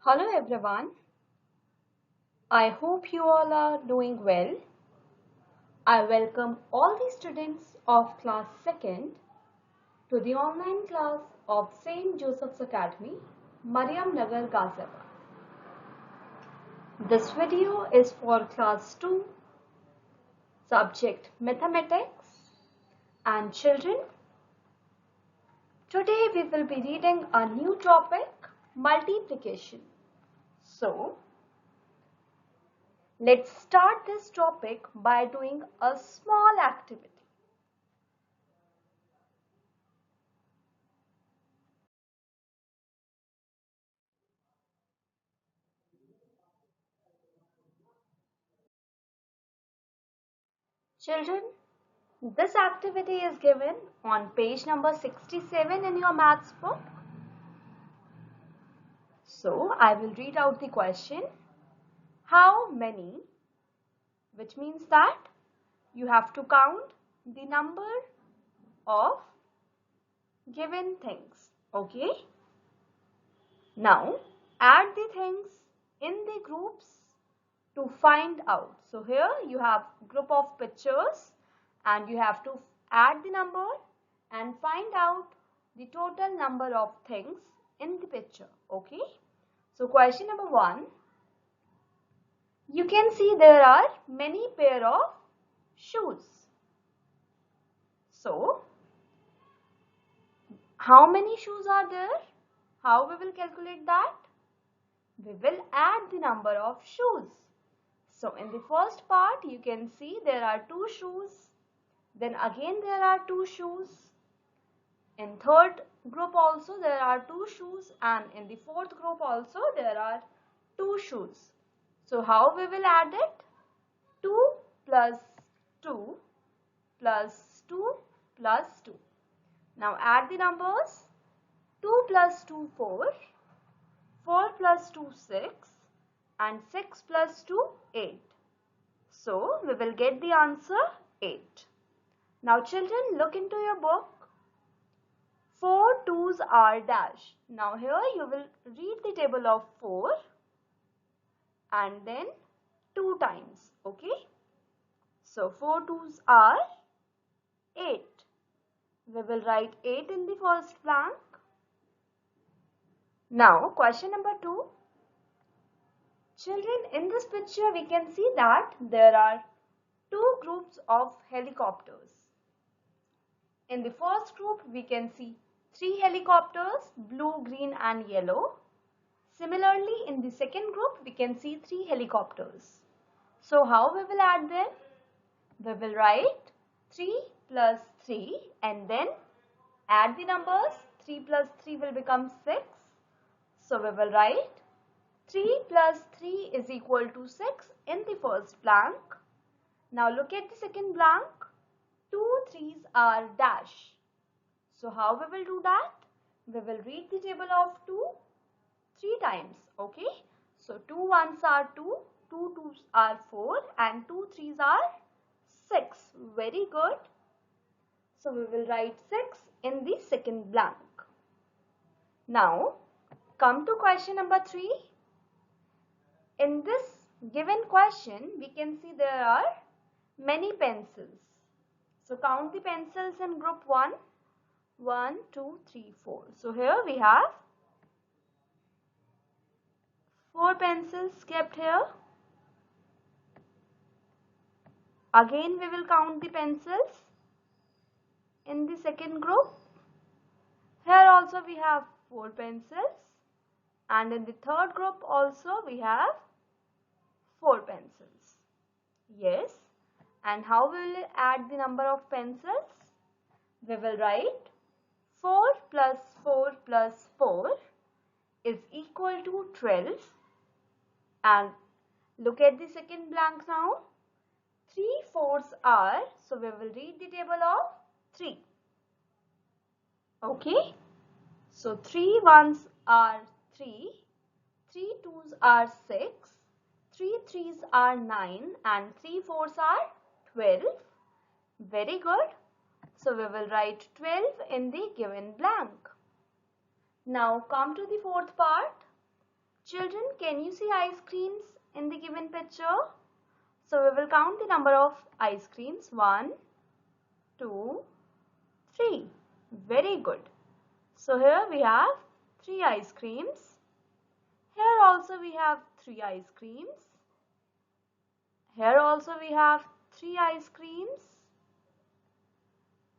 Hello everyone. I hope you all are doing well. I welcome all the students of class 2nd to the online class of St. Joseph's Academy, Mariam Nagar, Ghaziabad. This video is for class 2, subject mathematics, and children. Today we will be reading a new topic, multiplication. So, let's start this topic by doing a small activity. Children, this activity is given on page number 67 in your maths book. So, I will read out the question. How many, which means that you have to count the number of given things. Okay. Now, add the things in the groups to find out. So, here you have group of pictures and you have to add the number and find out the total number of things in the picture. Okay. So, question number 1. You can see there are many pair of shoes. So, how many shoes are there? How we will calculate that? We will add the number of shoes. So, in the first part, you can see there are 2 shoes. Then again there are 2 shoes. In third group also there are 2 shoes, and in the fourth group also there are 2 shoes. So how we will add it? 2 plus 2 plus 2 plus 2. Now add the numbers. 2 plus 2 4, 4 plus 2 6, and 6 plus 2 8. So we will get the answer 8. Now children, look into your book. 4 2's are dash. Now here you will read the table of 4 and then 2 times. Okay. So 4 2's are 8. We will write 8 in the first blank. Now question number 2. Children, in this picture we can see that there are 2 groups of helicopters. In the first group we can see 3 helicopters, blue, green and yellow. Similarly, in the second group, we can see 3 helicopters. So, how we will add them? We will write 3 plus 3 and then add the numbers. 3 plus 3 will become 6. So, we will write 3 plus 3 is equal to 6 in the first blank. Now, look at the second blank. 2 3's are dash. So how we will do that? We will read the table of 2 3 times. Okay. So 2 1's are 2, 2 2's are 4 and 2 3's are 6. Very good. So we will write 6 in the second blank. Now come to question number 3. In this given question, we can see there are many pencils. So count the pencils in group 1. 1, 2, 3, 4. So here we have 4 pencils kept here. Again we will count the pencils in the second group. Here also we have 4 pencils, and in the third group also we have 4 pencils. Yes. And how we will add the number of pencils? We will write 4 plus 4 plus 4 is equal to 12. And look at the second blank now. 3 4's are, so we will read the table of 3. Okay. So 3 1's are 3, 3 2's are 6, 3 3's are 9 and 3 4's are 12. Very good. So we will write 12 in the given blank. Now come to the fourth part. Children, can you see ice creams in the given picture? So we will count the number of ice creams. 1, 2, 3. Very good. So here we have 3 ice creams. Here also we have 3 ice creams. Here also we have 3 ice creams.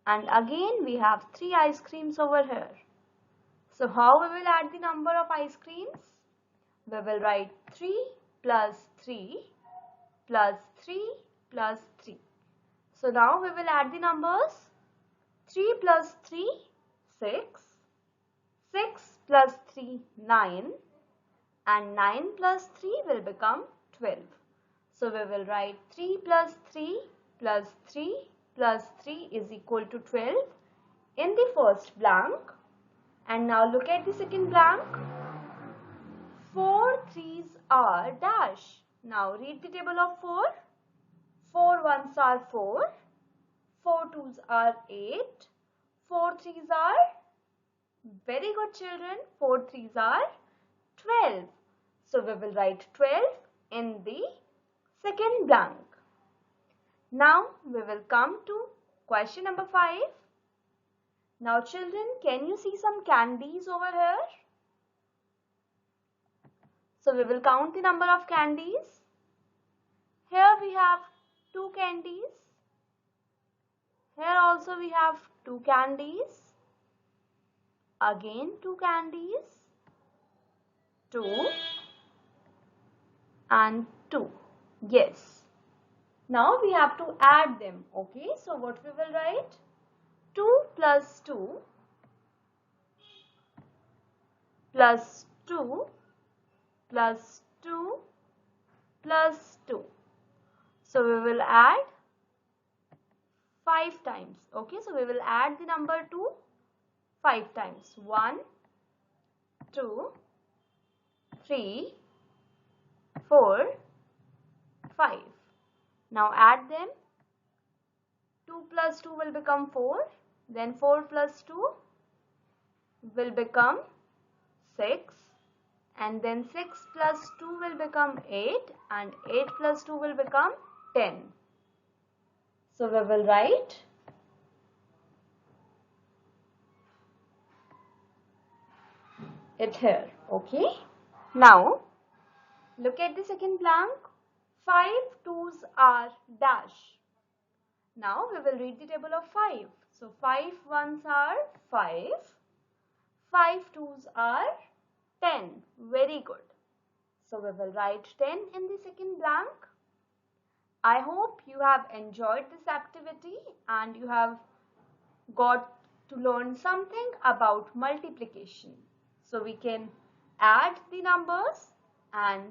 And again we have 3 ice creams over here. So how we will add the number of ice creams? We will write 3 plus 3 plus 3 plus 3. So now we will add the numbers. 3 plus 3, 6. 6 plus 3, 9. And 9 plus 3 will become 12. So we will write 3 plus 3 plus 3 plus 3 is equal to 12 in the first blank. And now look at the second blank. 4 threes are dash. Now read the table of 4. 4 ones are 4. 4 twos are 8. 4 threes are, very good children, 4 threes are 12. So we will write 12 in the second blank. Now we will come to question number 5. Now children, can you see some candies over here? So we will count the number of candies. Here we have 2 candies. Here also we have 2 candies. Again 2 candies. 2 and 2. Yes. Now we have to add them. Okay, so what we will write? 2 plus 2 plus 2 plus 2 plus 2. So we will add 5 times. Okay, so we will add the number 2 5 times. 1, 2, 3, 4, 5. Now add them. 2 plus 2 will become 4. Then 4 plus 2 will become 6. And then 6 plus 2 will become 8. And 8 plus 2 will become 10. So we will write it here. Okay. Now look at the second blank. 5 twos are dash. Now we will read the table of 5. So 5 ones are 5. 5 twos are 10. Very good. So we will write 10 in the second blank. I hope you have enjoyed this activity and you have got to learn something about multiplication. So we can add the numbers and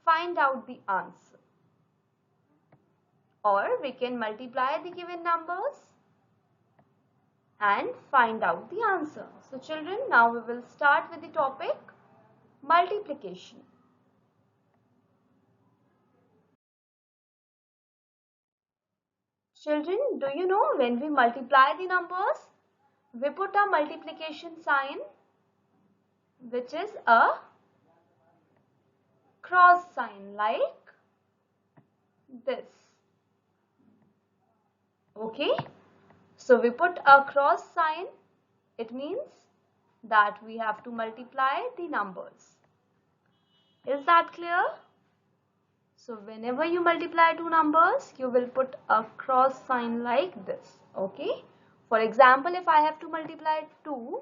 find out the answer. Or we can multiply the given numbers and find out the answer. So children, now we will start with the topic multiplication. Children, do you know when we multiply the numbers, we put a multiplication sign, which is a cross sign like this. Okay, so we put a cross sign. It means that we have to multiply the numbers. Is that clear? So whenever you multiply two numbers, you will put a cross sign like this. Okay, for example, if I have to multiply 2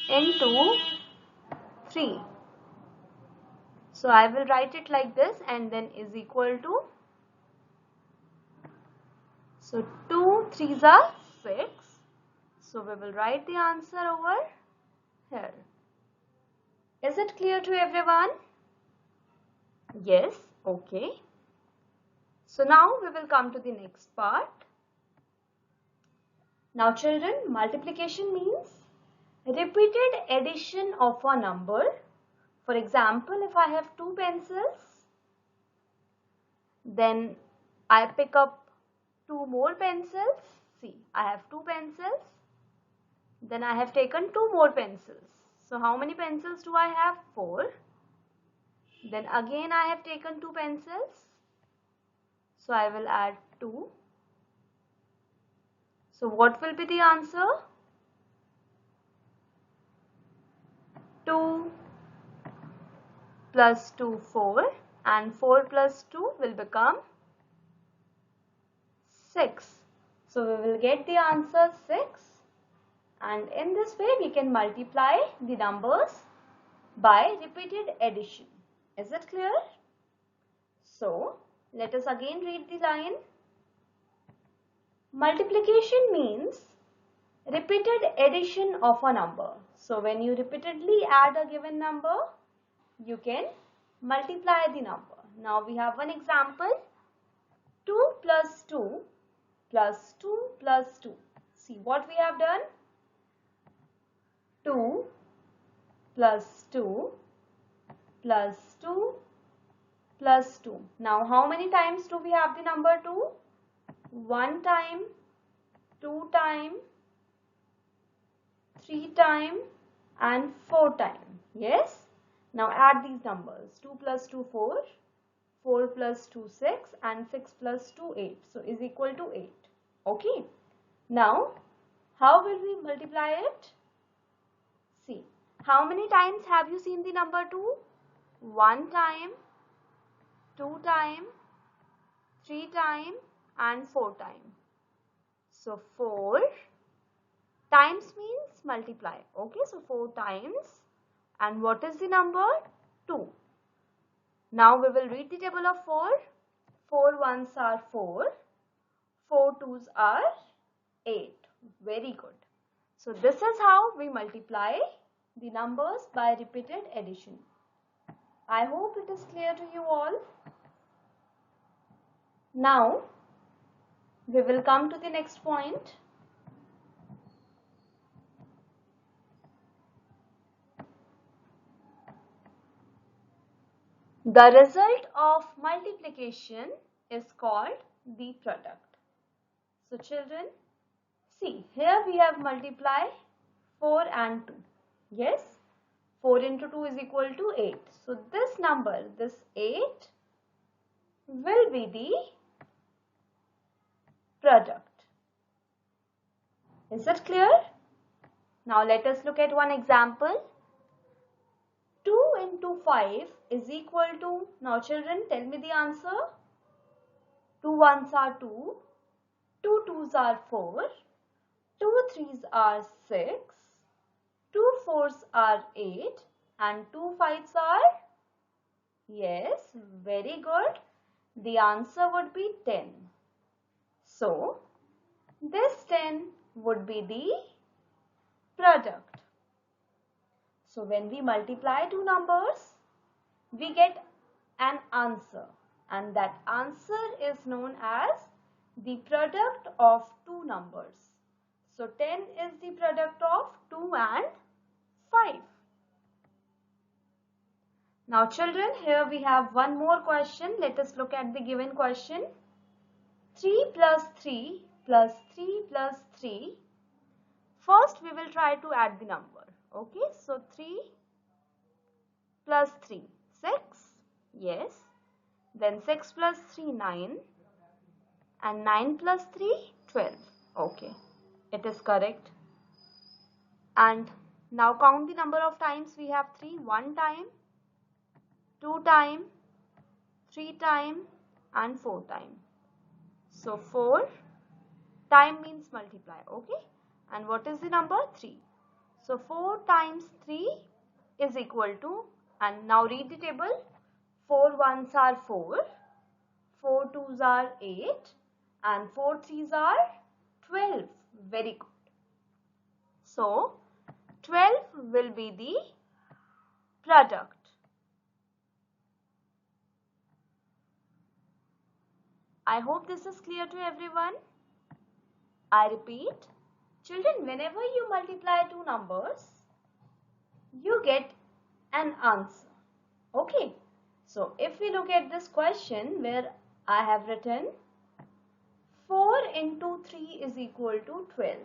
into 3, so I will write it like this and then is equal to, so 2 3s are 6, so we will write the answer over here. Is it clear to everyone? Yes, okay. So now we will come to the next part. Now children, multiplication means repeated addition of a number. For example, if I have 2 pencils, then I pick up 2 more pencils. See, I have 2 pencils. Then I have taken 2 more pencils. So how many pencils do I have? 4. Then again I have taken 2 pencils. So I will add 2. So what will be the answer? 2 plus 2, 4, and 4 plus 2 will become 6. So we will get the answer 6, and in this way we can multiply the numbers by repeated addition. Is it clear? So let us again read the line. Multiplication means repeated addition of a number. So when you repeatedly add a given number, you can multiply the number. Now we have one example. 2 plus 2 plus 2 plus 2. See what we have done? 2 plus 2 plus 2 plus 2. Now how many times do we have the number 2? 1 time, 2 time, 3 time, and 4 time. Yes? Now add these numbers. 2 plus 2, 4. 4 plus 2, 6, and 6 plus 2, 8. So is equal to 8. Okay. Now, how will we multiply it? See, how many times have you seen the number 2? 1 time, 2 time, 3 time, and 4 time. So 4 times means multiply. Okay, so 4 times. And what is the number? 2. Now we will read the table of 4. 4 ones are 4. 4 twos are 8. Very good. So this is how we multiply the numbers by repeated addition. I hope it is clear to you all. Now we will come to the next point. The result of multiplication is called the product. So children, see, here we have multiplied 4 and 2. Yes, 4 into 2 is equal to 8. So this number, this 8, will be the product. Is it clear? Now let us look at one example. 2 into 5 is equal to, now children, tell me the answer. 2 ones are 2, 2 twos are 4, 2 threes are 6, 2 fours are 8, and 2 fives are, yes, very good. The answer would be 10. So, this 10 would be the product. So, when we multiply two numbers, we get an answer, and that answer is known as the product of two numbers. So 10 is the product of 2 and 5. Now children, here we have one more question. Let us look at the given question. 3 plus 3 plus 3 plus 3. First we will try to add the number. Okay, so 3 plus 3, 6. Yes. Then 6 plus 3, 9. And 9 plus 3, 12. Okay, it is correct. And now count the number of times we have 3. 1 time, 2 time, 3 time, and 4 time. So 4 time means multiply. Okay, and what is the number? 3. So 4 times 3 is equal to, and now read the table. 4 ones are 4, 4 twos are 8, and 4 threes are 12. Very good. So 12 will be the product. I hope this is clear to everyone. I repeat, children, whenever you multiply two numbers, you get an answer. Okay. So if we look at this question where I have written 4 into 3 is equal to 12.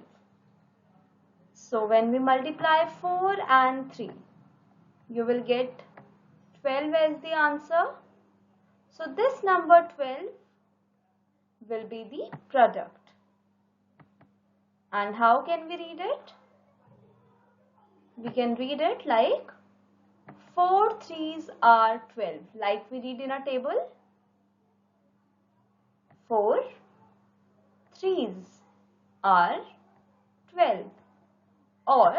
So when we multiply 4 and 3, you will get 12 as the answer. So this number 12 will be the product. And how can we read it? We can read it like 4 threes are 12, like we read in a table. 4 threes are 12. Or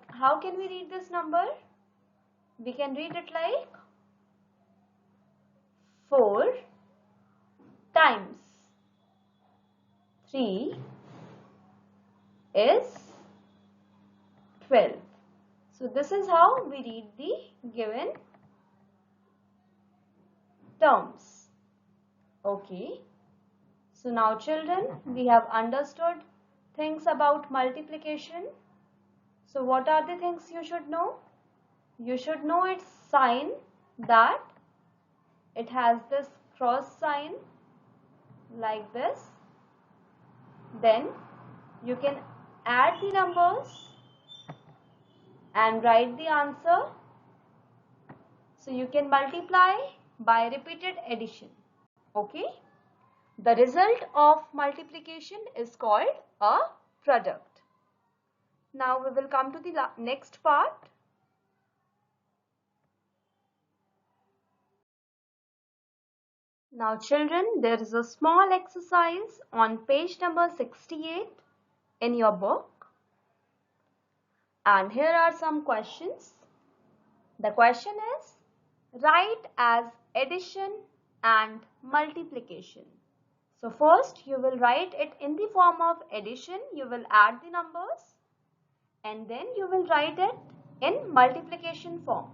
how can we read this number? We can read it like 4 times 3 is 12. So this is how we read the given terms. Okay. So now children, we have understood things about multiplication. So what are the things you should know? You should know its sign, that it has this cross sign like this. Then you can add the numbers and write the answer. So you can multiply by repeated addition. Okay. The result of multiplication is called a product. Now we will come to the next part. Now children, there is a small exercise on page number 68 in your book. And here are some questions. The question is, write as addition and multiplication. So first you will write it in the form of addition. You will add the numbers and then you will write it in multiplication form.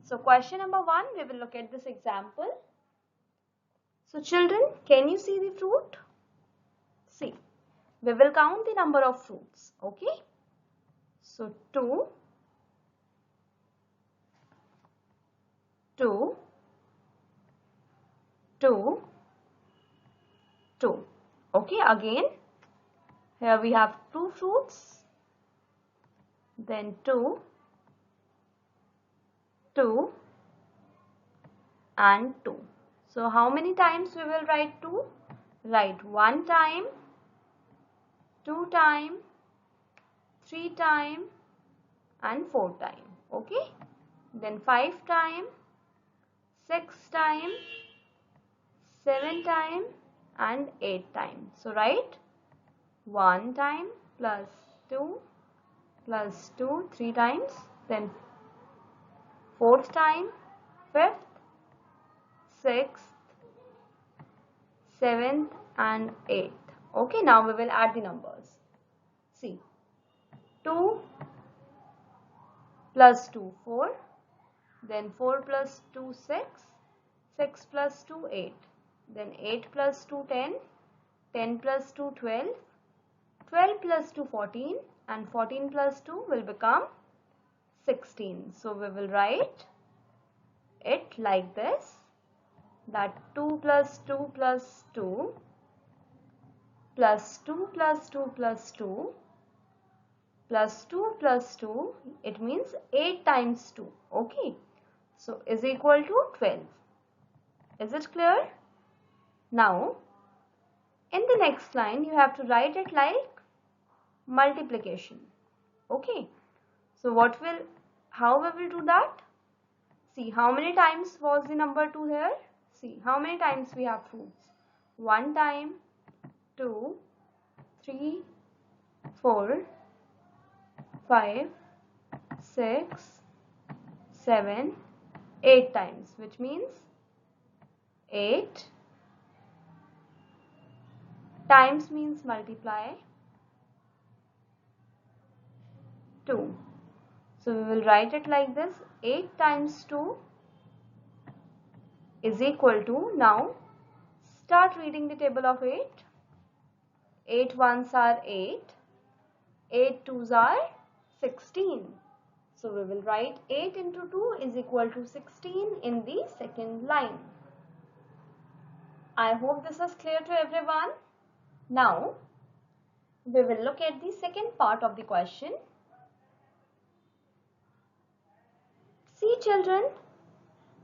So question number 1, we will look at this example. So children, can you see the fruit? See, we will count the number of fruits. Okay. So 2, 2, 2, 2. Okay, again, here we have 2 fruits, then 2, 2 and 2. So how many times we will write 2? Write 1 time, 2 time, 3 time and 4 time. Okay. Then 5 time, 6 time, 7 time and 8 time. So write 1 time plus 2 plus 2 3 times, then 4th time, 5th, 6th, 7th and 8th. Okay, now we will add the numbers. See, 2 plus 2, 4, then 4 plus 2, 6, 6 plus 2, 8, then 8 plus 2, 10, 10 plus 2, 12, 12 plus 2, 14 and 14 plus 2 will become 16. So we will write it like this, that 2 plus 2 plus 2 plus 2 plus 2 plus 2 plus 2 plus 2, it means 8 times 2. Okay. So is equal to 12. Is it clear? Now, in the next line, you have to write it like multiplication. Okay. So how we will do that? See, how many times was the number 2 here? See, how many times we have fruits? 1 time, 2, 3, 4, 5, 6, 7, 8 times, which means 8 times means multiply 2. So we will write it like this, 8 times 2 is equal to, now start reading the table of 8. 8 ones are 8, 8 twos are 16. So we will write 8 into 2 is equal to 16 in the second line. I hope this is clear to everyone. Now we will look at the second part of the question. See children,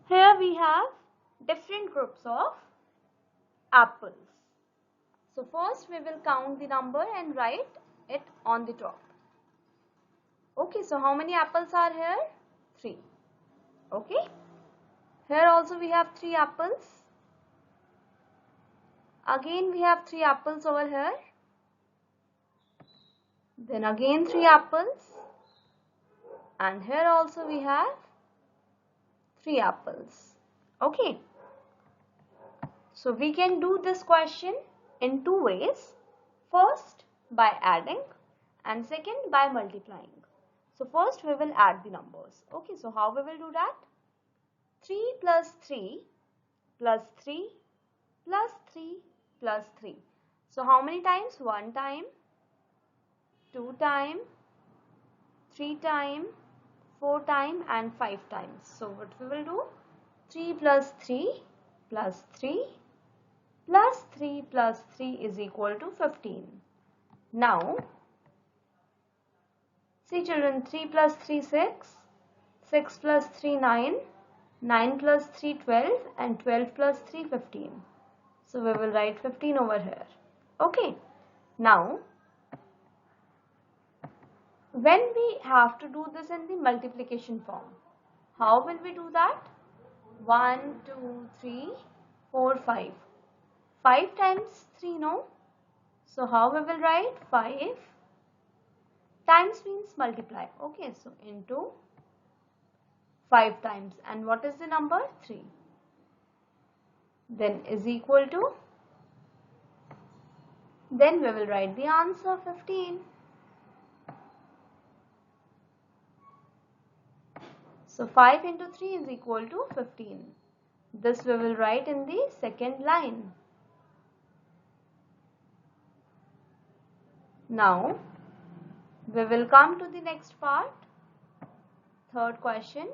here we have different groups of apples. So first we will count the number and write it on the top. Okay, so how many apples are here? 3. Okay. Here also we have 3 apples. Again we have 3 apples over here. Then again 3 apples. And here also we have 3 apples. Okay. So we can do this question in 2 ways. First by adding and second by multiplying. So first we will add the numbers. Okay, so how we will do that? 3 plus 3 plus 3 plus 3 plus 3. So how many times? 1 time, 2 time, 3 time, 4 time and 5 times. So what we will do? 3 plus 3 plus 3 plus 3 plus 3 is equal to 15. Now, see children, 3 plus 3 6, 6 plus 3 9, 9 plus 3 12 and 12 plus 3 15. So we will write 15 over here. Okay. Now, when we have to do this in the multiplication form, how will we do that? 1, 2, 3, 4, 5. 5 times 3, no? So how we will write? 5 times means multiply. Okay, so into 5 times. And what is the number? 3. Then is equal to, then we will write the answer 15. So 5 into 3 is equal to 15. This we will write in the second line. Now we will come to the next part. Third question.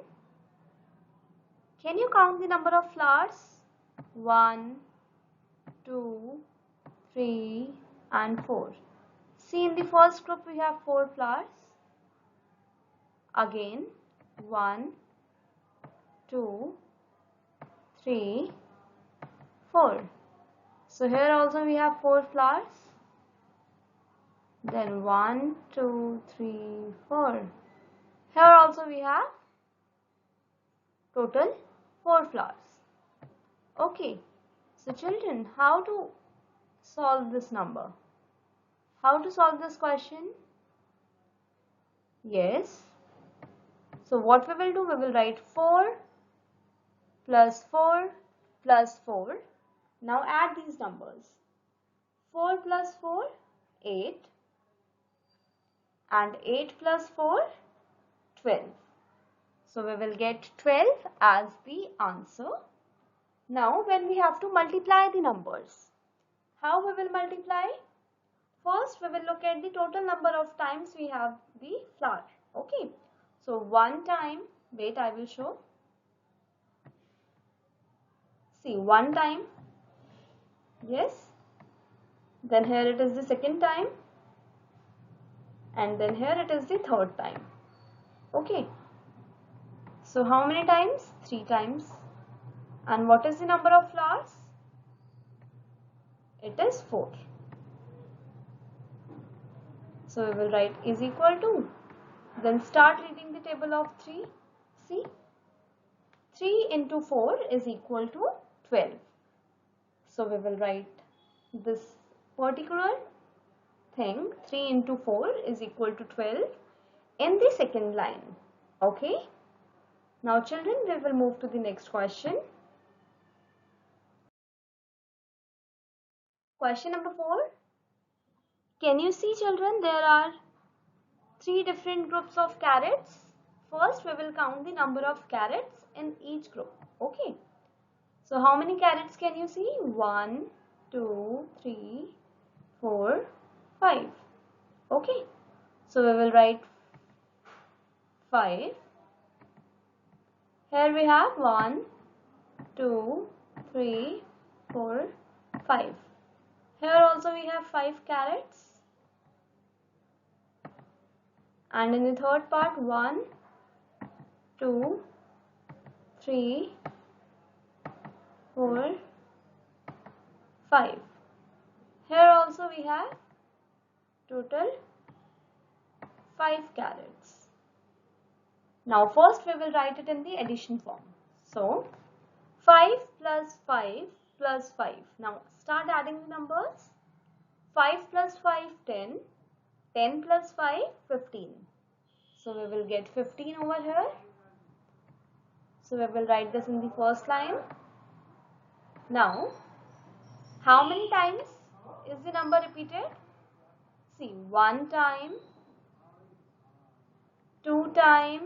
Can you count the number of flowers? 1, 2, 3 and 4. See, in the first group we have 4 flowers. Again 1, 2, 3, 4. So here also we have 4 flowers. Then 1, 2, 3, 4. Here also we have total 4 flowers. Okay, so children, how to solve this number? How to solve this question? Yes. So what we will do? We will write 4 plus 4 plus 4. Now add these numbers. 4 plus 4, 8. And 8 plus 4, 12. So we will get 12 as the answer. Now when we have to multiply the numbers, how we will multiply? First we will look at the total number of times we have the flower. Okay. So 1 time, wait, I will show. See, 1 time. Yes. Then here it is the second time. And then here it is the third time. Okay. So how many times? 3 times. And what is the number of flowers? It is 4. So we will write is equal to. Then start reading the table of 3. See, 3 into 4 is equal to 12. So we will write this particular thing, 3 into 4 is equal to 12 in the second line. Okay. Now children, we will move to the next question. Question number 4. Can you see children, there are 3 different groups of carrots. First we will count the number of carrots in each group. Okay. So how many carrots can you see? 1, 2, 3, 4, 5. Okay. So we will write 5. Here we have 1, 2, 3, 4, 5. Here also we have 5 carrots. And in the third part, 1, 2, 3, 4, 5. Here also we have total 5 carrots. Now first we will write it in the addition form. So 5 plus 5 plus 5. Now start adding the numbers. 5 plus 5, 10. 10 plus 5, 15. So we will get 15 over here. So we will write this in the first line. Now, how many times is the number repeated? See, 1 time, 2 time,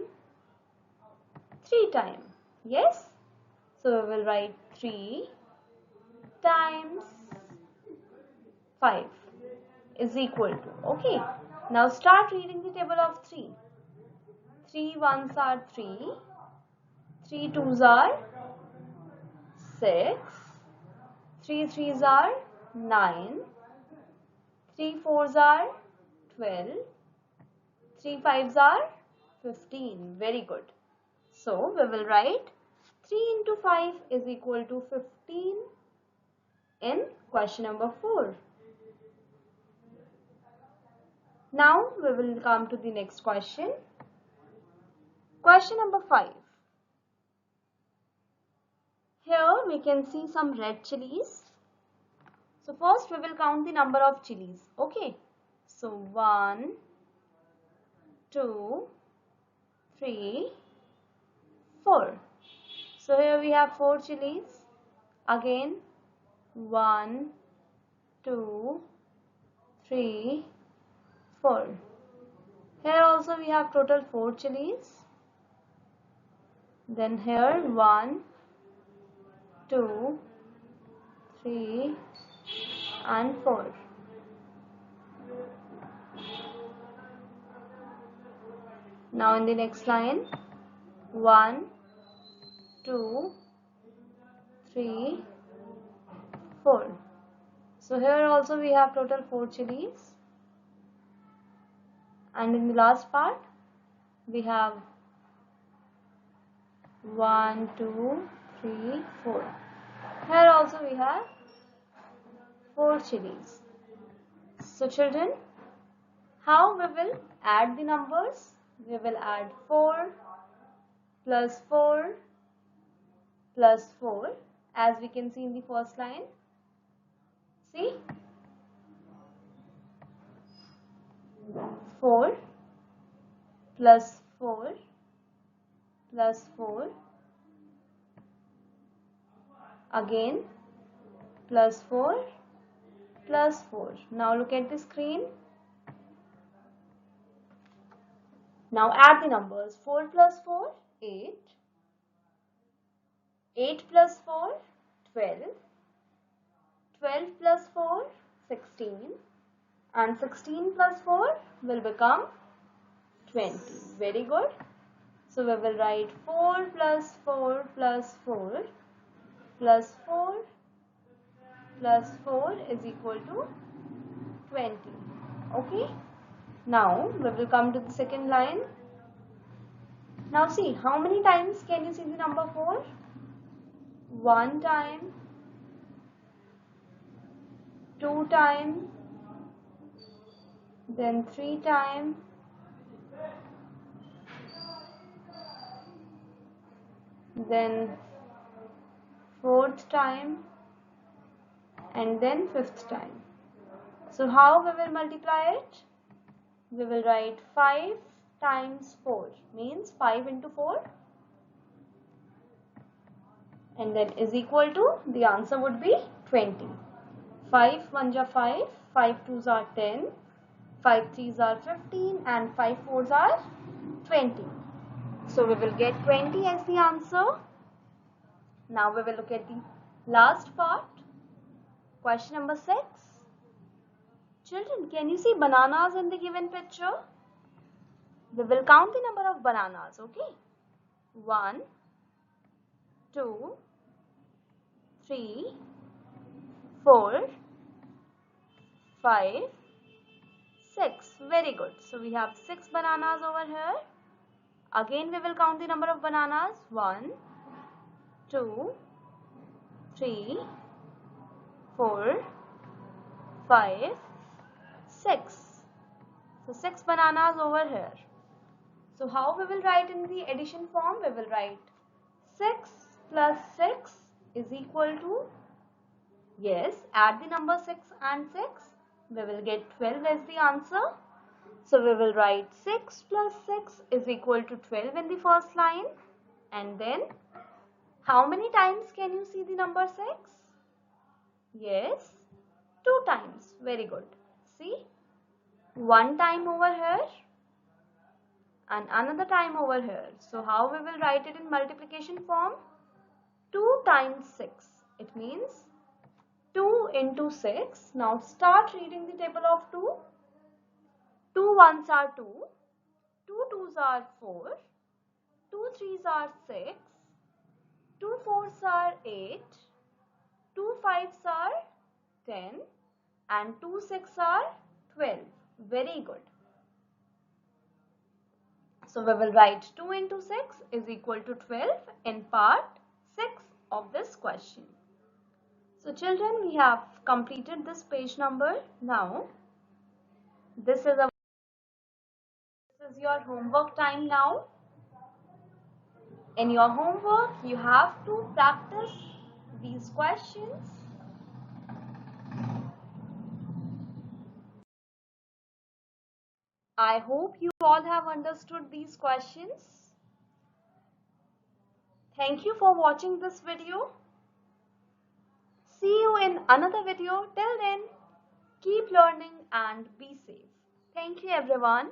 3 time. Yes? So we will write 3 times 5 is equal to. Okay. Now start reading the table of 3. 3 ones are 3. 3 twos are 6. 3 threes are 9. 3 fours are 12. 3 fives are 15. Very good. So we will write 3 into 5 is equal to 15 in question number 4. Now we will come to the next question. Question number 5. Here we can see some red chilies. So first we will count the number of chilies. Okay. So 1, 2, 3, 4. So here we have 4 chilies. Again 1, 2, 3, 4. Here also we have total 4 chilies. Then here 1, 2, 3 and 4. Now in the next line, 1, 2, 3, 4. So here also we have total 4 chilies. And in the last part, we have 1, 2, 3, 4. Here also we have 4 chilies. So children, how we will add the numbers? We will add 4 plus 4 plus 4, as we can see in the first line. See? 4 plus 4 plus 4, again plus 4 plus 4. Now look at the screen. Now add the numbers. 4 plus 4, 8. 8 plus 4, 12. 12 plus 4, 16. And 16 plus 4 will become 20. Very good. So we will write 4 plus 4 plus 4 plus 4 plus 4 is equal to 20. Okay. Now we will come to the second line. Now see, how many times can you see the number 4? 1 time, 2 times, then 3 times, then 4th time, and then 5th time. So how we will multiply it? We will write 5 times 4, means 5 into 4, and then is equal to, the answer would be 20. 5 ones are 5, 5 twos are 10, 5 threes are 15, and 5 fours are 20. So we will get 20 as the answer. Now we will look at the last part. Question number 6. Children, can you see bananas in the given picture? We will count the number of bananas, okay? 1, 2, 3, 4, 5, 6. Very good. So we have 6 bananas over here. Again we will count the number of bananas. 1, 2, 3, 4, 5, 6. So 6 bananas over here. So how we will write in the addition form? We will write 6 plus 6 is equal to, yes, add the number 6 and 6. We will get 12 as the answer. So we will write 6 plus 6 is equal to 12 in the first line. And then how many times can you see the number 6? Yes, 2 times. Very good. See, 1 time over here and another time over here. So how we will write it in multiplication form? 2 times 6. It means 2 into 6. Now start reading the table of 2. 2 ones are 2, 2 twos are 4, 2 threes are 6, 2 fours are 8, 2 fives are 10 and 2 six are 12. Very good. So we will write 2 into 6 is equal to 12 in part 6 of this question. So children, we have completed this page number. Now this is your homework time now. In your homework, you have to practice these questions. I hope you all have understood these questions. Thank you for watching this video. See you in another video. Till then, keep learning and be safe. Thank you everyone.